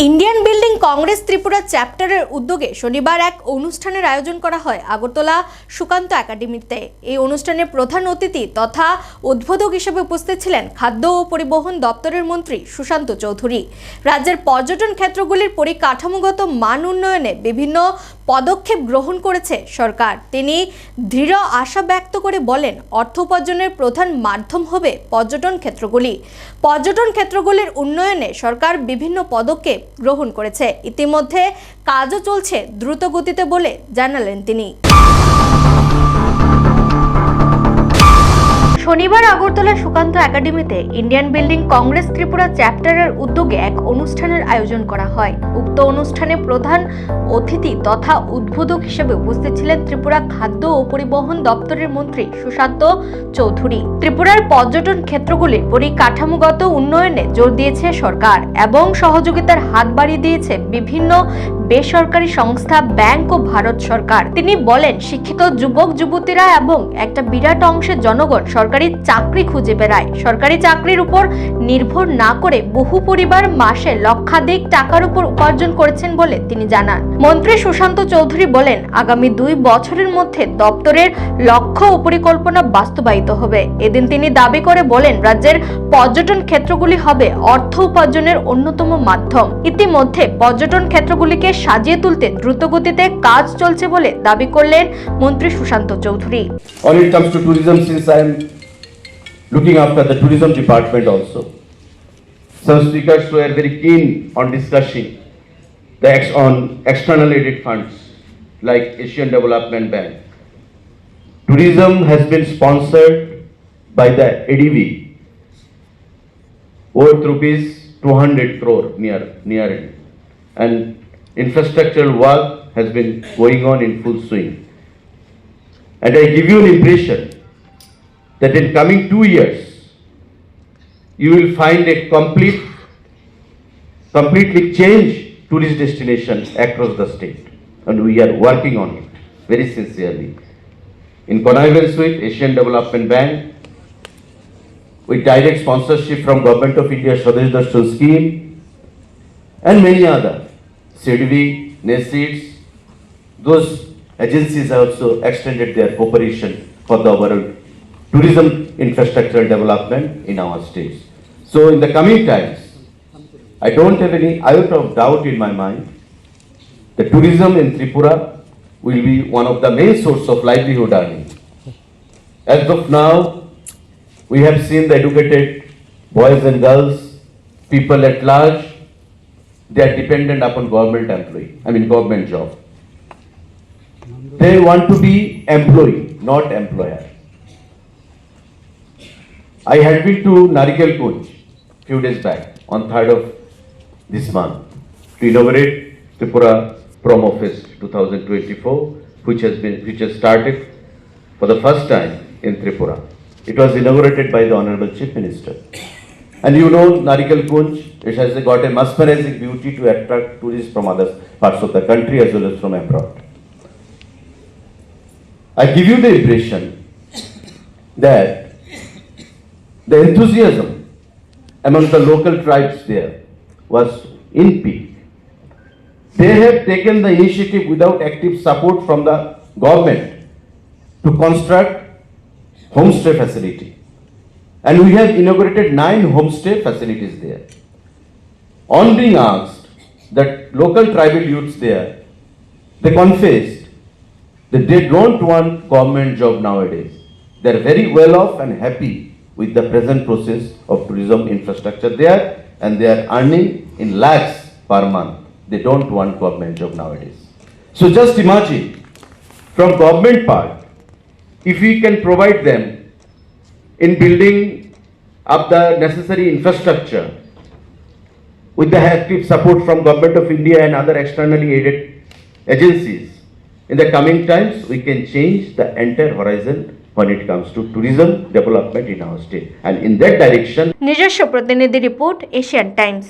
Indian building Congress Tripura চ্যাপ্টারের উদ্যোগে শনিবার এক অনুষ্ঠানের আয়োজন করা হয় আগরতলা সুকান্ত একাডেমিতে। এই অনুষ্ঠানে প্রধান অতিথি তথা উদ্বোধক হিসেবে উপস্থিত ছিলেন খাদ্য ও পরিবহন দপ্তরের মন্ত্রী সুশান্ত চৌধুরী। রাজ্যের পর্যটন ক্ষেত্রগুলির পরিকাঠামোগত মান উন্নয়নে বিভিন্ন পদক্ষেপ গ্রহণ করেছে সরকার। তিনি দৃঢ় আশা ব্যক্ত করে বলেন, অর্থ উপার্জনের প্রধান মাধ্যম হবে পর্যটন ক্ষেত্রগুলি। পর্যটন ক্ষেত্রগুলির উন্নয়নে সরকার বিভিন্ন পদক্ষেপ গ্রহণ করেছে, ইতিমধ্যে কাজও চলছে দ্রুত গতিতে বলে জানালেন তিনি। শনিবার আগরতলা সুকান্ত একাডেমিতে ইন্ডিয়ান বিল্ডিং কংগ্রেস ত্রিপুরা চ্যাপ্টারের উদ্যোগে এক অনুষ্ঠানের আয়োজন করা হয়। উক্ত অনুষ্ঠানে প্রধান অতিথি তথা উদ্বোধক হিসেবে উপস্থিত ছিলেন ত্রিপুরা খাদ্য ও পরিবহন দপ্তরের মন্ত্রী সুশান্ত চৌধুরী। ত্রিপুরার পর্যটন ক্ষেত্রগুলির পরিকাঠামোগত উন্নয়নে জোর দিয়েছে সরকার এবং সহযোগিতার হাত বাড়িয়ে দিয়েছে বিভিন্ন বেসরকারি সংস্থা, ব্যাংক ও ভারত সরকার। তিনি বলেন, শিক্ষিত যুবক যুবতীরা এবং একটা বিরাট অংশের জনগণ সরকারি চাকরি খুঁজে বেড়ায়। সরকারি চাকরির উপর নির্ভর না করে বহু পরিবার মাসে লক্ষাধিক টাকার উপর উপার্জন করেছেন বলে তিনি জানান। মন্ত্রী সুশান্ত চৌধুরী বলেন, আগামী 2 বছরের মধ্যে দপ্তরের লক্ষ্য ও পরিকল্পনা বাস্তবায়িত হবে। এদিন তিনি দাবি করে বলেন, রাজ্যের পর্যটন ক্ষেত্রগুলি হবে অর্থ উপার্জনের অন্যতম মাধ্যম। ইতিমধ্যে পর্যটন ক্ষেত্রগুলিকে সাজিয়ে তুলতে দ্রুত গতিতে কাজ চলছে বলে দাবি করলেন মন্ত্রী Sushant Chowdhury. When it comes to tourism, since I am looking after the tourism department also, some speakers were very keen on discussing on external aided funds like Asian Development Bank. Tourism has been sponsored by the ADB worth rupees 200 crore near it, and infrastructural work has been going on in full swing. And I give you an impression that in coming 2 years, you will find a completely changed tourist destination across the state. And we are working on it very sincerely. In connivance with Asian Development Bank, with direct sponsorship from Government of India Swadesh Darshan scheme, and many other, CDV, NESIDS, those agencies have also extended their cooperation for the overall tourism infrastructure development in our states. So in the coming times, I don't have any iota of doubt in my mind that tourism in Tripura will be one of the main source of livelihood earning. As of now, we have seen the educated boys and girls, people at large, they are dependent upon government job. They want to be employee, not employer. I had been to Narikal Kunj few days back on 3rd of this month to inaugurate Tripura Promo Fest 2024, which has started for the first time in Tripura. It was inaugurated by the Honorable Chief Minister. And you know, Narikal Kunj, it has got a mesmerizing beauty to attract tourists from other parts of the country as well as from abroad. I give you the impression that the enthusiasm among the local tribes there was in peak. They have taken the initiative without active support from the government to construct homestay facility. And we have inaugurated 9 homestay facilities there. On being asked, that local tribal youths there, they confessed that they don't want government job nowadays. They are very well off and happy with the present process of tourism infrastructure there, and they are earning in lakhs per month. They don't want government job nowadays. So just imagine, from government part, if we can provide them in building up the necessary infrastructure with the active support from Government of India and other externally aided agencies, in the coming times we can change the entire horizon when it comes to tourism development in our state, and in that direction. নিজস্ব প্রতিনিধি report, Asian Times.